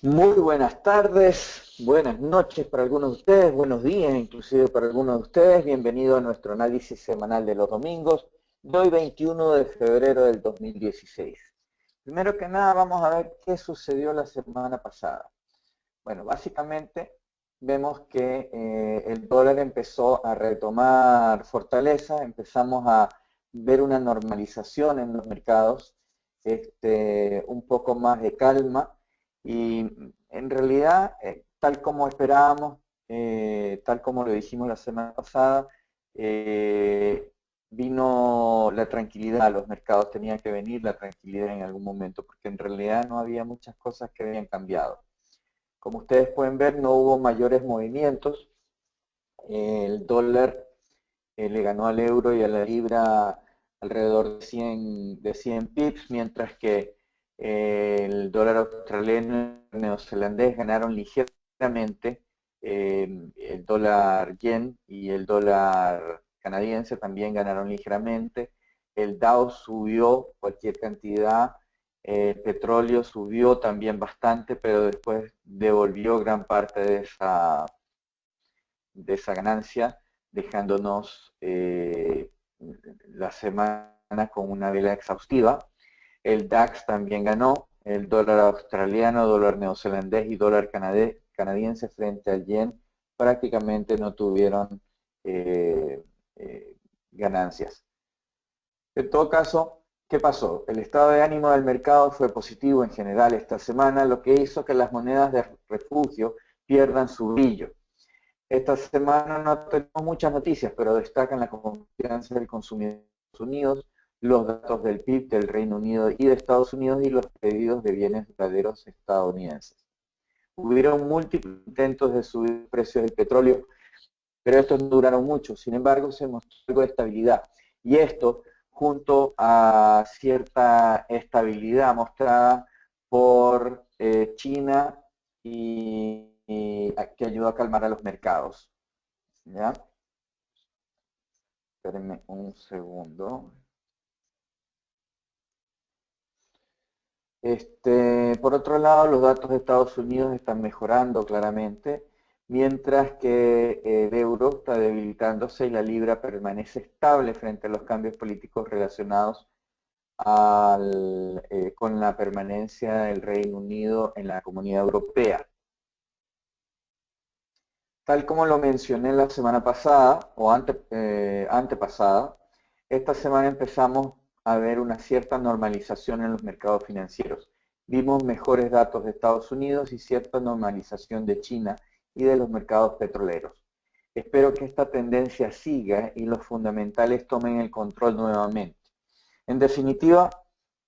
Muy buenas tardes, buenas noches para algunos de ustedes, buenos días inclusive para algunos de ustedes. Bienvenido a nuestro análisis semanal de los domingos, de hoy 21 de febrero del 2016. Primero que nada vamos a ver qué sucedió la semana pasada. Bueno, básicamente vemos que el dólar empezó a retomar fortaleza, empezamos a ver una normalización en los mercados, un poco más de calma y en realidad, tal como esperábamos, tal como lo dijimos la semana pasada, eh, vino la tranquilidad, los mercados tenían que venir la tranquilidad en algún momento, porque en realidad no había muchas cosas que habían cambiado. Como ustedes pueden ver, no hubo mayores movimientos. El dólar le ganó al euro y a la libra alrededor de 100 pips, mientras que el dólar australiano y el neozelandés ganaron ligeramente, el dólar yen y el dólar canadiense también ganaron ligeramente, el Dow subió cualquier cantidad, el petróleo subió también bastante, pero después devolvió gran parte de esa ganancia, dejándonos la semana con una vela exhaustiva. El DAX también ganó, el dólar australiano, dólar neozelandés y dólar canadiense frente al yen prácticamente no tuvieron eh, ganancias. En todo caso, ¿qué pasó? El estado de ánimo del mercado fue positivo en general esta semana, lo que hizo que las monedas de refugio pierdan su brillo. Esta semana no tenemos muchas noticias, pero destacan la confianza del consumidor de Estados Unidos, los datos del PIB del Reino Unido y de Estados Unidos y los pedidos de bienes duraderos estadounidenses. Hubieron múltiples intentos de subir precios del petróleo, pero estos no duraron mucho. Sin embargo, se mostró algo de estabilidad. Y esto, junto a cierta estabilidad mostrada por China y que ayudó a calmar a los mercados. ¿Ya? Espérenme un segundo. Por otro lado, los datos de Estados Unidos están mejorando claramente, mientras que el euro está debilitándose y la libra permanece estable frente a los cambios políticos relacionados con la permanencia del Reino Unido en la Comunidad Europea. Tal como lo mencioné la semana pasada o antepasada, esta semana empezamos a ver una cierta normalización en los mercados financieros. Vimos mejores datos de Estados Unidos y cierta normalización de China y de los mercados petroleros. Espero que esta tendencia siga y los fundamentales tomen el control nuevamente. En definitiva,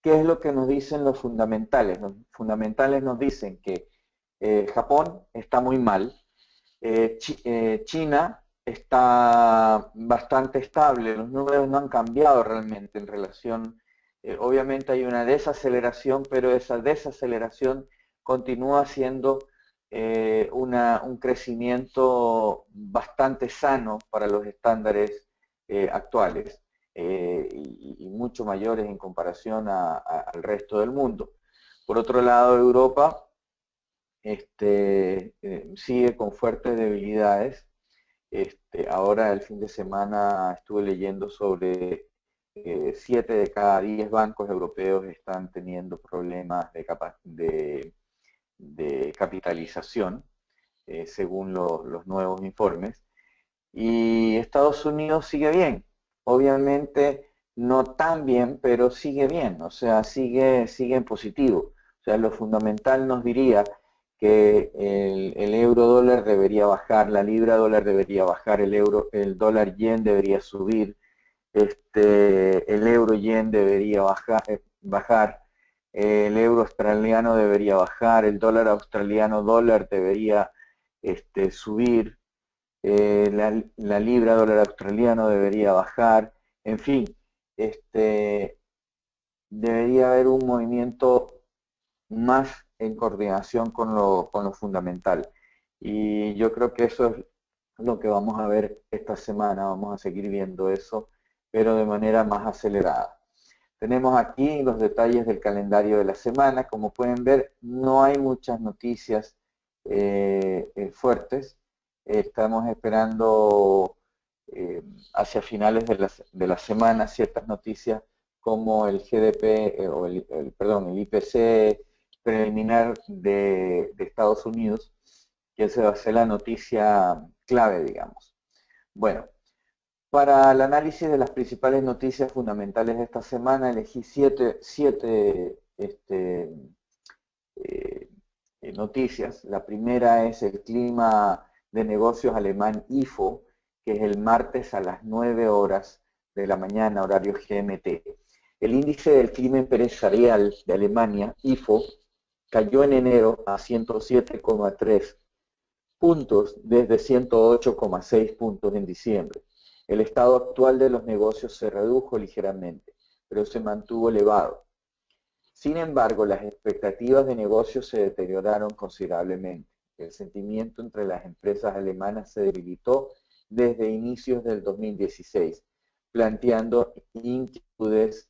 ¿qué es lo que nos dicen los fundamentales? Los fundamentales nos dicen que Japón está muy mal, China está bastante estable, los números no han cambiado realmente en relación, obviamente hay una desaceleración, pero esa desaceleración continúa siendo un crecimiento bastante sano para los estándares actuales y mucho mayores en comparación al resto del mundo. Por otro lado, Europa sigue con fuertes debilidades. Ahora el fin de semana estuve leyendo sobre 7 de cada 10 bancos europeos están teniendo problemas de capitalización, según los nuevos informes. Y Estados Unidos sigue bien. Obviamente no tan bien, pero sigue bien. O sea, sigue en positivo. O sea, lo fundamental nos diría que el euro dólar debería bajar, la libra dólar debería bajar, el dólar yen debería subir, el euro yen debería bajar, el euro australiano debería bajar, el dólar australiano dólar debería subir, la libra dólar australiano debería bajar, en fin, este, debería haber un movimiento más en coordinación con lo fundamental. Y yo creo que eso es lo que vamos a ver esta semana, vamos a seguir viendo eso, pero de manera más acelerada. Tenemos aquí los detalles del calendario de la semana. Como pueden ver, no hay muchas noticias fuertes. Estamos esperando hacia finales de la semana ciertas noticias como el GDP, perdón, el IPC preliminar de Estados Unidos, que esa va a ser la noticia clave, digamos. Bueno, para el análisis de las principales noticias fundamentales de esta semana, elegí siete eh, noticias. La primera es el clima de negocios alemán IFO, que es el martes a las 9 horas de la mañana, horario GMT. El índice del clima empresarial de Alemania, IFO, cayó en enero a 107,3 puntos desde 108,6 puntos en diciembre. El estado actual de los negocios se redujo ligeramente, pero se mantuvo elevado. Sin embargo, las expectativas de negocios se deterioraron considerablemente. El sentimiento entre las empresas alemanas se debilitó desde inicios del 2016, planteando inquietudes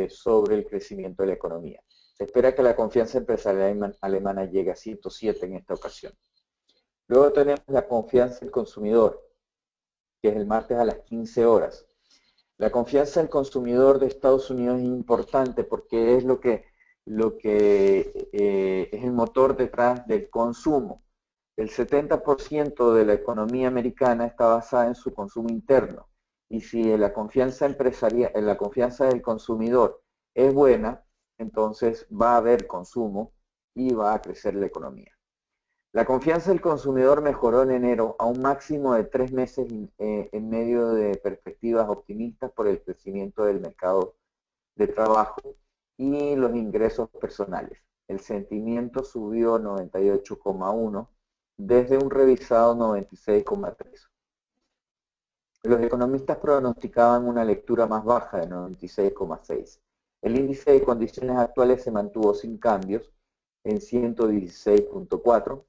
sobre el crecimiento de la economía. Se espera que la confianza empresarial alemana llegue a 107 en esta ocasión. Luego tenemos la confianza del consumidor, que es el martes a las 15 horas. La confianza del consumidor de Estados Unidos es importante porque es lo que es el motor detrás del consumo. El 70% de la economía americana está basada en su consumo interno. Y si la confianza empresarial, la confianza del consumidor es buena, entonces va a haber consumo y va a crecer la economía. La confianza del consumidor mejoró en enero a un máximo de 3 meses en medio de perspectivas optimistas por el crecimiento del mercado de trabajo y los ingresos personales. El sentimiento subió 98,1 desde un revisado 96,3. Los economistas pronosticaban una lectura más baja de 96,6. El índice de condiciones actuales se mantuvo sin cambios en 116,4.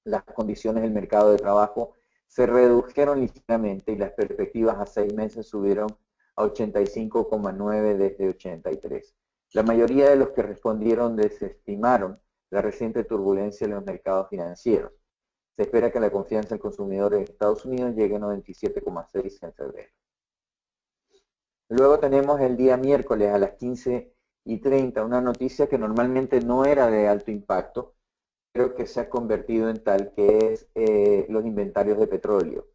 Las condiciones del mercado de trabajo se redujeron ligeramente y las perspectivas a 6 meses subieron a 85,9 desde 83. La mayoría de los que respondieron desestimaron la reciente turbulencia en los mercados financieros. Se espera que la confianza del consumidor en Estados Unidos llegue a 97,6 en febrero. Luego tenemos el día miércoles a las 15:30, una noticia que normalmente no era de alto impacto, pero que se ha convertido en tal, que es los inventarios de petróleo.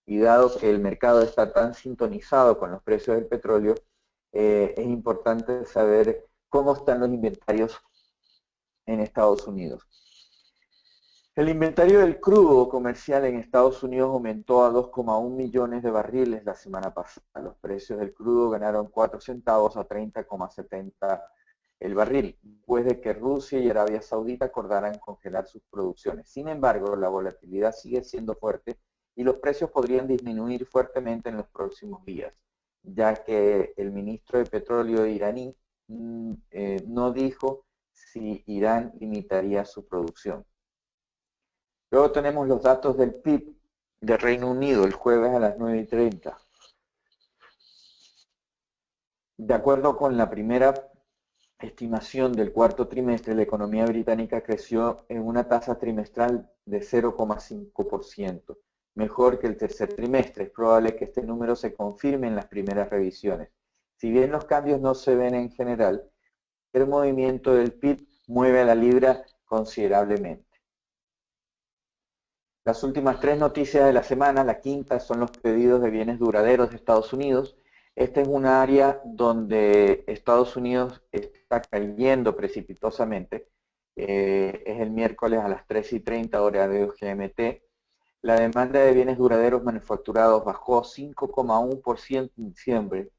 Y dado que el mercado está tan sintonizado con los precios del petróleo, es importante saber cómo están los inventarios en Estados Unidos. El inventario del crudo comercial en Estados Unidos aumentó a 2,1 millones de barriles la semana pasada. Los precios del crudo ganaron 4 centavos a 30,70 el barril, después de que Rusia y Arabia Saudita acordaran congelar sus producciones. Sin embargo, la volatilidad sigue siendo fuerte y los precios podrían disminuir fuertemente en los próximos días, ya que el ministro de Petróleo iraní no dijo si Irán limitaría su producción. Luego tenemos los datos del PIB de Reino Unido el jueves a las 9:30. De acuerdo con la primera estimación del cuarto trimestre, la economía británica creció en una tasa trimestral de 0,5%, mejor que el tercer trimestre. Es probable que este número se confirme en las primeras revisiones. Si bien los cambios no se ven en general, el movimiento del PIB mueve a la libra considerablemente. Las últimas 3 noticias de la semana, la quinta, son los pedidos de bienes duraderos de Estados Unidos. Esta es un área donde Estados Unidos está cayendo precipitosamente. Es el miércoles a las 3:30 hora de GMT. La demanda de bienes duraderos manufacturados bajó 5,1% en diciembre,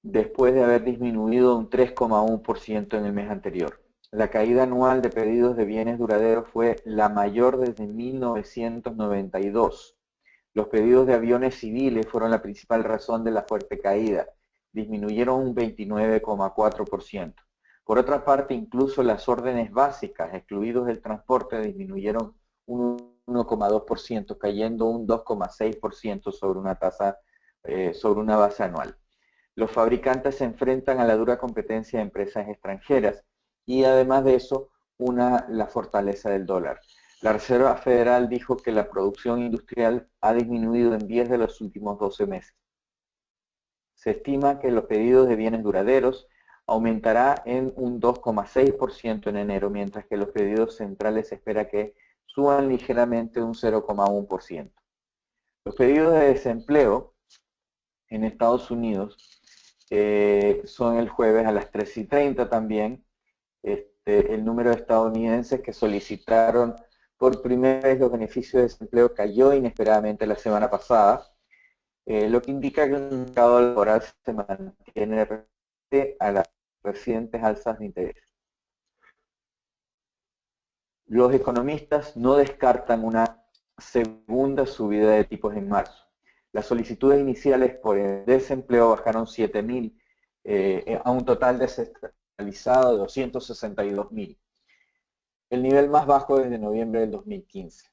después de haber disminuido un 3,1% en el mes anterior. La caída anual de pedidos de bienes duraderos fue la mayor desde 1992. Los pedidos de aviones civiles fueron la principal razón de la fuerte caída, disminuyeron un 29,4%. Por otra parte, incluso las órdenes básicas, excluidos el transporte, disminuyeron un 1,2%, cayendo un 2,6% sobre una base anual. Los fabricantes se enfrentan a la dura competencia de empresas extranjeras y además de eso, la fortaleza del dólar. La Reserva Federal dijo que la producción industrial ha disminuido en 10 de los últimos 12 meses. Se estima que los pedidos de bienes duraderos aumentará en un 2,6% en enero, mientras que los pedidos centrales se espera que suban ligeramente un 0,1%. Los pedidos de desempleo en Estados Unidos son el jueves a las 3:30 también. El número de estadounidenses que solicitaron por primera vez los beneficios de desempleo cayó inesperadamente la semana pasada, lo que indica que el mercado laboral se mantiene frente a las recientes alzas de interés. Los economistas no descartan una segunda subida de tipos en marzo. Las solicitudes iniciales por el desempleo bajaron 7.000 a un total descentralizado de 262.000, el nivel más bajo desde noviembre del 2015.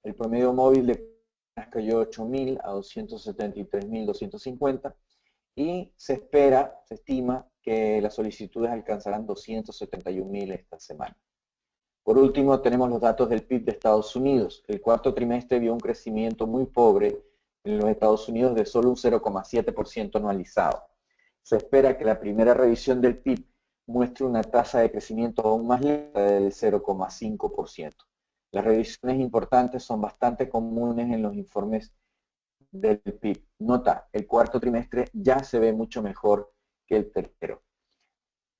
El promedio móvil de cayó 8.000 a 273.250 y se estima que las solicitudes alcanzarán 271.000 esta semana. Por último, tenemos los datos del PIB de Estados Unidos. El cuarto trimestre vio un crecimiento muy pobre en los Estados Unidos de solo un 0,7% anualizado. Se espera que la primera revisión del PIB muestre una tasa de crecimiento aún más lenta del 0,5%. Las revisiones importantes son bastante comunes en los informes del PIB. Nota, el cuarto trimestre ya se ve mucho mejor que el tercero.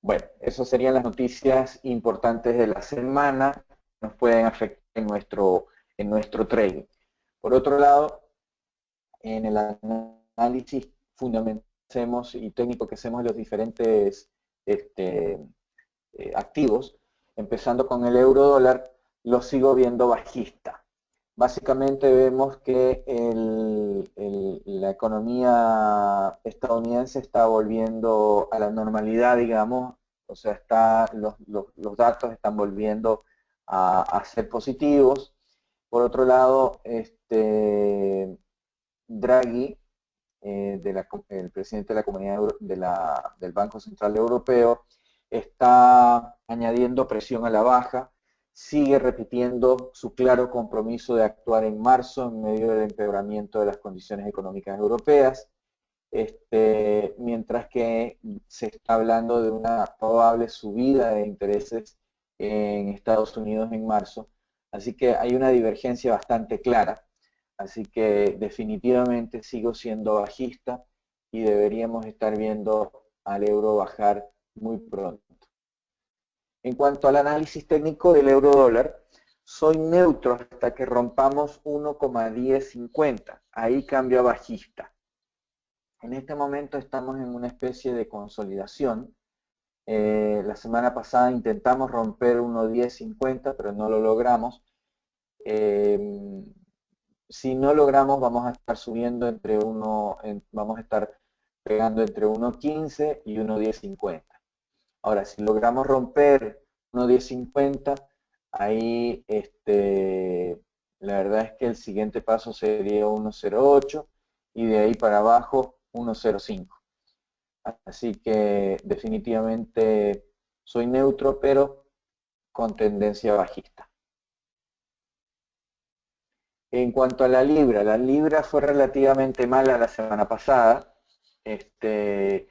Bueno, esas serían las noticias importantes de la semana que nos pueden afectar en nuestro trading. Por otro lado, en el análisis fundamental y técnico que hacemos de los diferentes activos, empezando con el euro dólar, lo sigo viendo bajista. Básicamente vemos que la economía estadounidense está volviendo a la normalidad, digamos, o sea, los datos están volviendo a ser positivos. Por otro lado, Draghi, el presidente de la Comunidad del Banco Central Europeo, está añadiendo presión a la baja, sigue repitiendo su claro compromiso de actuar en marzo en medio del empeoramiento de las condiciones económicas europeas, mientras que se está hablando de una probable subida de intereses en Estados Unidos en marzo. Así que hay una divergencia bastante clara. Así que definitivamente sigo siendo bajista y deberíamos estar viendo al euro bajar muy pronto. En cuanto al análisis técnico del euro dólar, soy neutro hasta que rompamos 1,1050. Ahí cambio a bajista. En este momento estamos en una especie de consolidación. La semana pasada intentamos romper 1,1050, pero no lo logramos. Si no logramos, vamos a estar subiendo vamos a estar pegando entre 1,15 y 1,1050. Ahora, si logramos romper 1,1050, ahí la verdad es que el siguiente paso sería 1,08 y de ahí para abajo 1,05. Así que definitivamente soy neutro, pero con tendencia bajista. En cuanto a la libra fue relativamente mala la semana pasada. El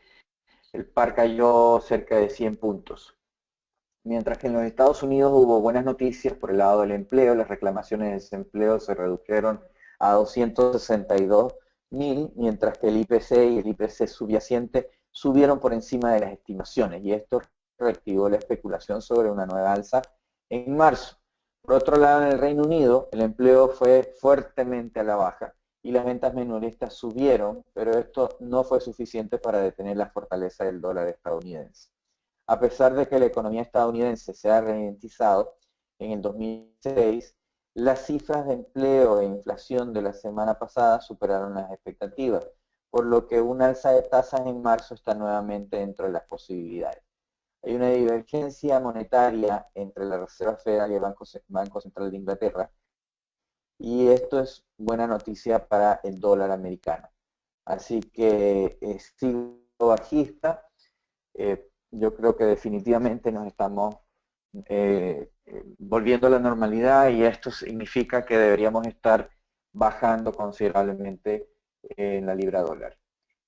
par cayó cerca de 100 puntos. Mientras que en los Estados Unidos hubo buenas noticias por el lado del empleo, las reclamaciones de desempleo se redujeron a 262.000, mientras que el IPC y el IPC subyacente subieron por encima de las estimaciones, y esto reactivó la especulación sobre una nueva alza en marzo. Por otro lado, en el Reino Unido, el empleo fue fuertemente a la baja y las ventas minoristas subieron, pero esto no fue suficiente para detener la fortaleza del dólar estadounidense. A pesar de que la economía estadounidense se ha ralentizado en el 2006, las cifras de empleo e inflación de la semana pasada superaron las expectativas, por lo que una alza de tasas en marzo está nuevamente dentro de las posibilidades. Hay una divergencia monetaria entre la Reserva Federal y el Banco Central de Inglaterra, y esto es buena noticia para el dólar americano. Así que sigo bajista. Yo creo que definitivamente nos estamos volviendo a la normalidad y esto significa que deberíamos estar bajando considerablemente en la libra dólar.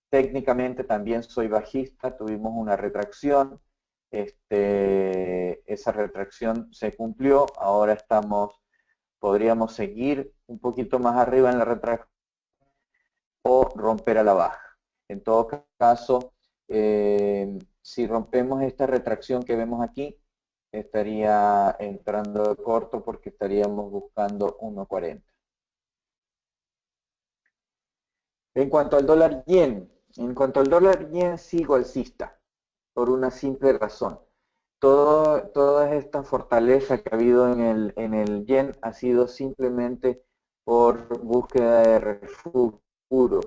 Técnicamente también soy bajista, tuvimos una retracción, esa retracción se cumplió, ahora podríamos seguir un poquito más arriba en la retracción o romper a la baja. En todo caso, si rompemos esta retracción que vemos aquí, estaría entrando de corto porque estaríamos buscando 1.40. En cuanto al dólar yen sigo alcista por una simple razón. Toda esta fortaleza que ha habido en el yen ha sido simplemente por búsqueda de refugio puro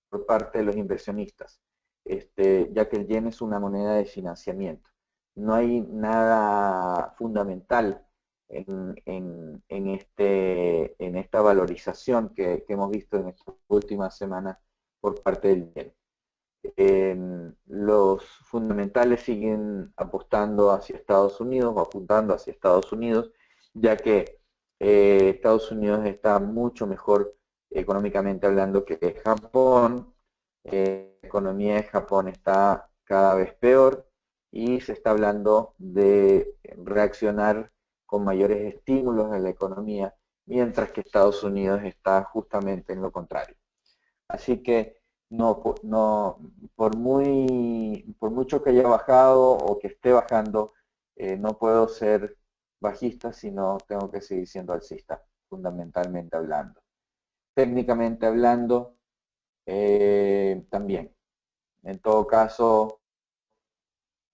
por parte de los inversionistas, ya que el yen es una moneda de financiamiento. No hay nada fundamental en esta valorización que hemos visto en estas últimas semanas por parte del yen. Los fundamentales siguen apostando hacia Estados Unidos o apuntando hacia Estados Unidos, ya que Estados Unidos está mucho mejor económicamente hablando que Japón. La economía de Japón está cada vez peor y se está hablando de reaccionar con mayores estímulos en la economía, mientras que Estados Unidos está justamente en lo contrario. Así que por mucho que haya bajado o que esté bajando, no puedo ser bajista, sino tengo que seguir siendo alcista, fundamentalmente hablando. Técnicamente hablando, también. En todo caso,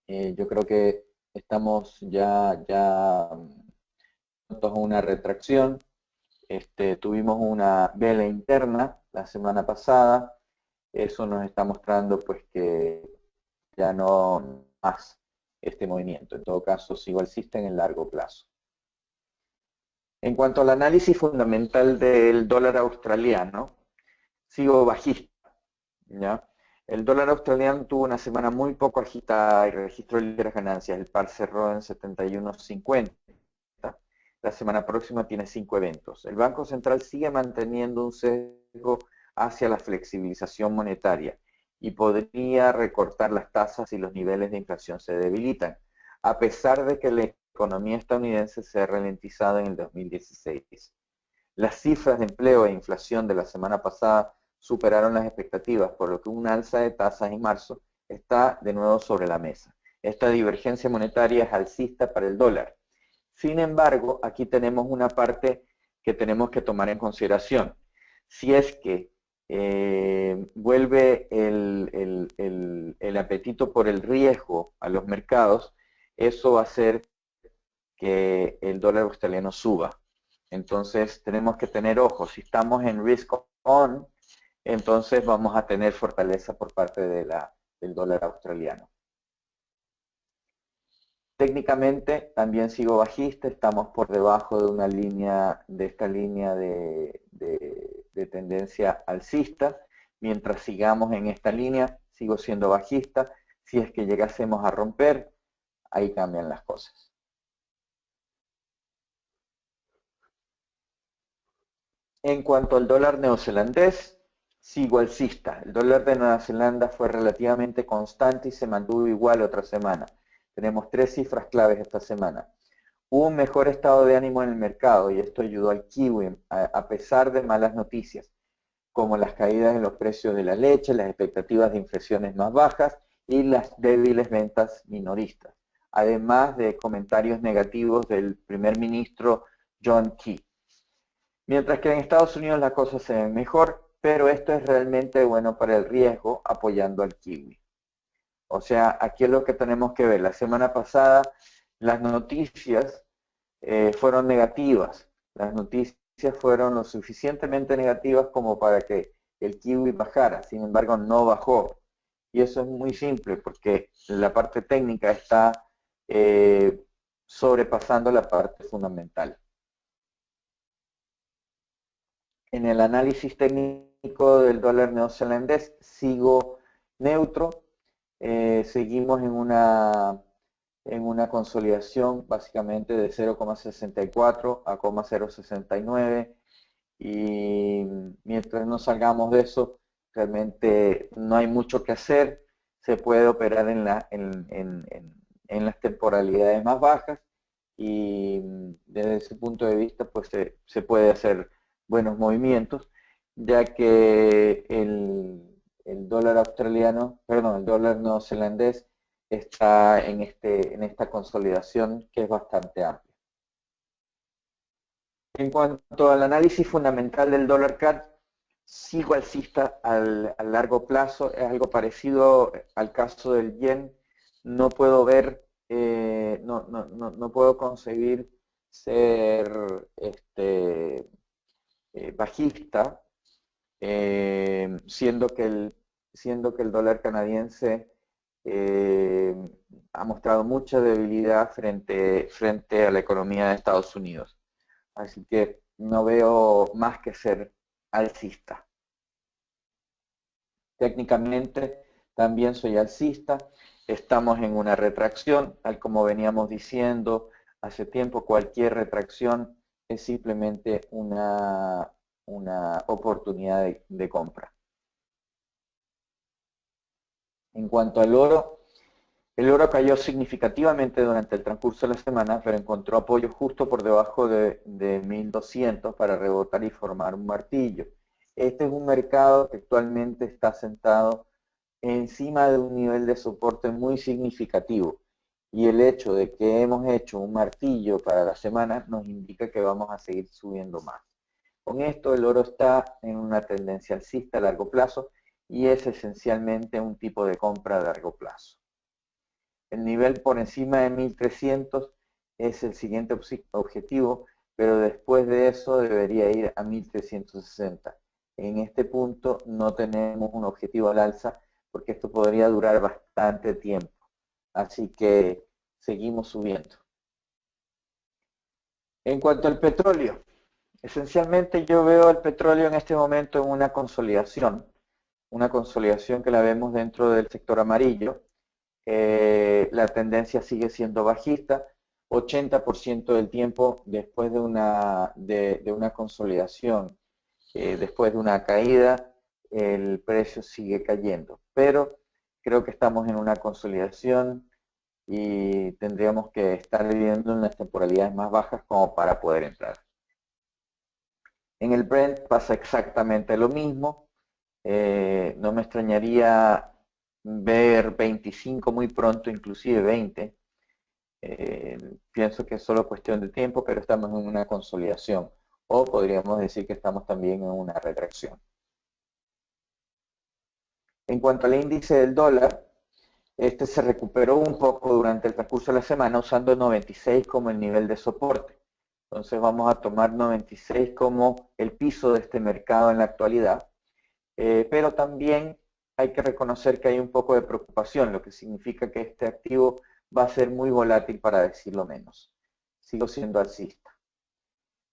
yo creo que estamos ya en una retracción. Tuvimos una vela interna la semana pasada. Eso nos está mostrando pues que ya no más este movimiento. En todo caso, sigo alcista en el largo plazo. En cuanto al análisis fundamental del dólar australiano, sigo bajista, ¿ya? El dólar australiano tuvo una semana muy poco agitada y registró ligeras ganancias. El par cerró en 71.50. La semana próxima tiene 5 eventos. El Banco Central sigue manteniendo un sesgo hacia la flexibilización monetaria y podría recortar las tasas si los niveles de inflación se debilitan, a pesar de que la economía estadounidense se ha ralentizado en el 2016. Las cifras de empleo e inflación de la semana pasada superaron las expectativas, por lo que un alza de tasas en marzo está de nuevo sobre la mesa. Esta divergencia monetaria es alcista para el dólar. Sin embargo, aquí tenemos una parte que tenemos que tomar en consideración. Si es que vuelve el apetito por el riesgo a los mercados, eso va a hacer que el dólar australiano suba. Entonces tenemos que tener ojo. Si estamos en risk on, entonces vamos a tener fortaleza por parte del dólar australiano. Técnicamente también sigo bajista, estamos por debajo de esta línea de tendencia alcista. Mientras sigamos en esta línea, sigo siendo bajista. Si es que llegásemos a romper, ahí cambian las cosas. En cuanto al dólar neozelandés, sigo alcista. El dólar de Nueva Zelanda fue relativamente constante y se mantuvo igual otra semana. Tenemos 3 cifras claves esta semana. Hubo un mejor estado de ánimo en el mercado y esto ayudó al kiwi a pesar de malas noticias, como las caídas en los precios de la leche, las expectativas de inflaciones más bajas y las débiles ventas minoristas, además de comentarios negativos del primer ministro John Key. Mientras que en Estados Unidos las cosas se ven mejor, pero esto es realmente bueno para el riesgo apoyando al kiwi. O sea, aquí es lo que tenemos que ver. La semana pasada las noticias fueron negativas. Las noticias fueron lo suficientemente negativas como para que el kiwi bajara. Sin embargo, no bajó. Y eso es muy simple porque la parte técnica está sobrepasando la parte fundamental. En el análisis técnico del dólar neozelandés sigo neutro. seguimos en una consolidación básicamente de 0,64 a 0,069 y mientras no salgamos de eso, realmente no hay mucho que hacer. Se puede operar en las temporalidades más bajas y desde ese punto de vista pues se puede hacer buenos movimientos, ya que el dólar australiano, perdón, el dólar neozelandés está en esta consolidación que es bastante amplia. En cuanto al análisis fundamental del dólar CAD, sigo alcista a largo plazo, es algo parecido al caso del yen. No puedo ver, no puedo concebir ser bajista, siendo que el dólar canadiense eh, ha mostrado mucha debilidad frente a la economía de Estados Unidos. Así que no veo más que ser alcista. Técnicamente también soy alcista. Estamos en una retracción, tal como veníamos diciendo hace tiempo, cualquier retracción es simplemente una oportunidad de compra. En cuanto al oro, el oro cayó significativamente durante el transcurso de la semana, pero encontró apoyo justo por debajo de 1200 para rebotar y formar un martillo. Este es un mercado que actualmente está sentado encima de un nivel de soporte muy significativo. Y el hecho de que hemos hecho un martillo para la semana nos indica que vamos a seguir subiendo más. Con esto el oro está en una tendencia alcista a largo plazo y es esencialmente un tipo de compra a largo plazo. El nivel por encima de 1300 es el siguiente objetivo, pero después de eso debería ir a 1360. En este punto no tenemos un objetivo al alza porque esto podría durar bastante tiempo. Así que seguimos subiendo. En cuanto al petróleo, esencialmente yo veo el petróleo en este momento en una consolidación que la vemos dentro del sector amarillo. La tendencia sigue siendo bajista, 80% del tiempo después de una consolidación, después de una caída, el precio sigue cayendo. Pero creo que estamos en una consolidación y tendríamos que estar viviendo en las temporalidades más bajas como para poder entrar. En el Brent pasa exactamente lo mismo. No me extrañaría ver 25 muy pronto, inclusive 20. Pienso que es solo cuestión de tiempo, pero estamos en una consolidación. O podríamos decir que estamos también en una retracción. En cuanto al índice del dólar, este se recuperó un poco durante el transcurso de la semana usando 96 como el nivel de soporte. Entonces vamos a tomar 96 como el piso de este mercado en la actualidad. Pero también hay que reconocer que hay un poco de preocupación, lo que significa que este activo va a ser muy volátil para decirlo menos. Sigo siendo alcista.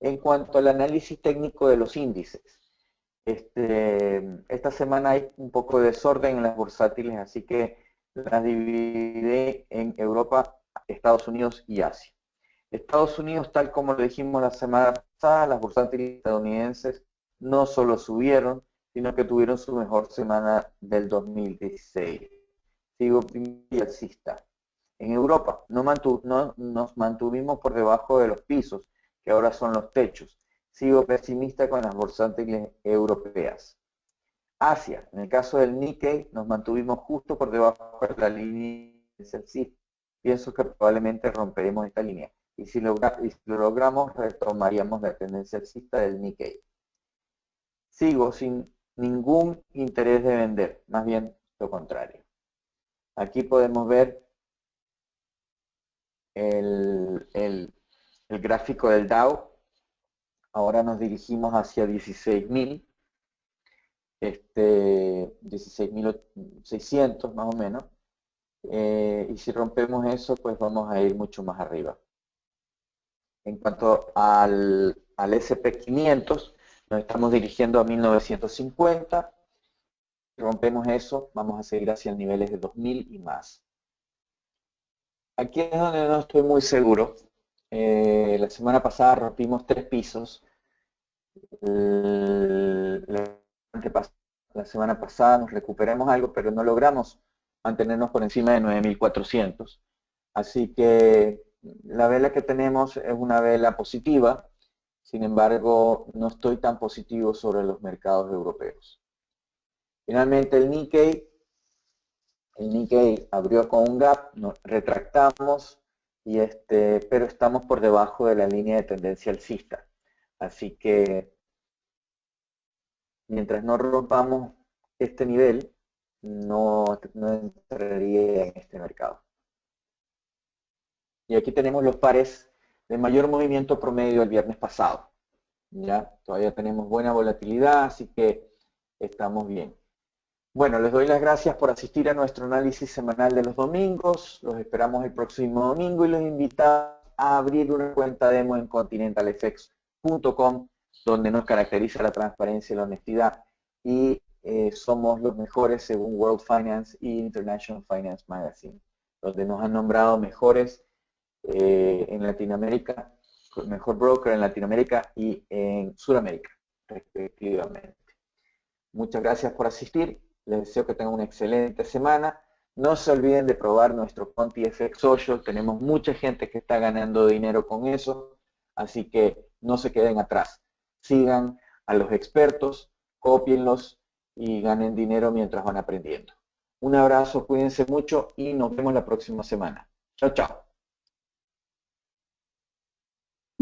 En cuanto al análisis técnico de los índices, esta semana hay un poco de desorden en las bursátiles, así que las dividí en Europa, Estados Unidos y Asia. Estados Unidos, tal como lo dijimos la semana pasada, las bursátiles estadounidenses no solo subieron, sino que tuvieron su mejor semana del 2016. Sigo alcista. En Europa nos mantuvimos por debajo de los pisos, que ahora son los techos. Sigo pesimista con las bursátiles europeas. Asia, en el caso del Nikkei, nos mantuvimos justo por debajo de la línea alcista. Pienso que probablemente romperemos esta línea. Y si lo logramos, retomaríamos la tendencia alcista del Nikkei. Sigo sin ningún interés de vender, más bien lo contrario. Aquí podemos ver el gráfico del Dow. Ahora nos dirigimos hacia 16.000, 16.600 más o menos. Y si rompemos eso, pues vamos a ir mucho más arriba. En cuanto al S&P 500, nos estamos dirigiendo a 1950 rompemos eso, vamos a seguir hacia niveles de 2000 y más. Aquí es donde no estoy muy seguro. La semana pasada rompimos 3 pisos. La, la semana pasada nos recuperamos algo, pero no logramos mantenernos por encima de 9400. Así que la vela que tenemos es una vela positiva. Sin embargo, no estoy tan positivo sobre los mercados europeos. Finalmente, el Nikkei abrió con un gap, nos retractamos, pero estamos por debajo de la línea de tendencia alcista. Así que mientras no rompamos este nivel, no entraría en este mercado. Y aquí tenemos los pares de mayor movimiento promedio el viernes pasado. ¿Ya? Todavía tenemos buena volatilidad, así que estamos bien. Bueno, les doy las gracias por asistir a nuestro análisis semanal de los domingos. Los esperamos el próximo domingo y los invitamos a abrir una cuenta demo en continentalfx.com, donde nos caracteriza la transparencia y la honestidad. Y somos los mejores según World Finance y International Finance Magazine, donde nos han nombrado mejores en Latinoamérica, mejor broker en Latinoamérica y en Sudamérica, respectivamente. Muchas gracias por asistir. Les deseo que tengan una excelente semana. No se olviden de probar nuestro Conti FX Social. Tenemos mucha gente que está ganando dinero con eso, así que no se queden atrás. Sigan a los expertos, cópienlos y ganen dinero mientras van aprendiendo. Un abrazo, cuídense mucho y nos vemos la próxima semana. Chao, chao.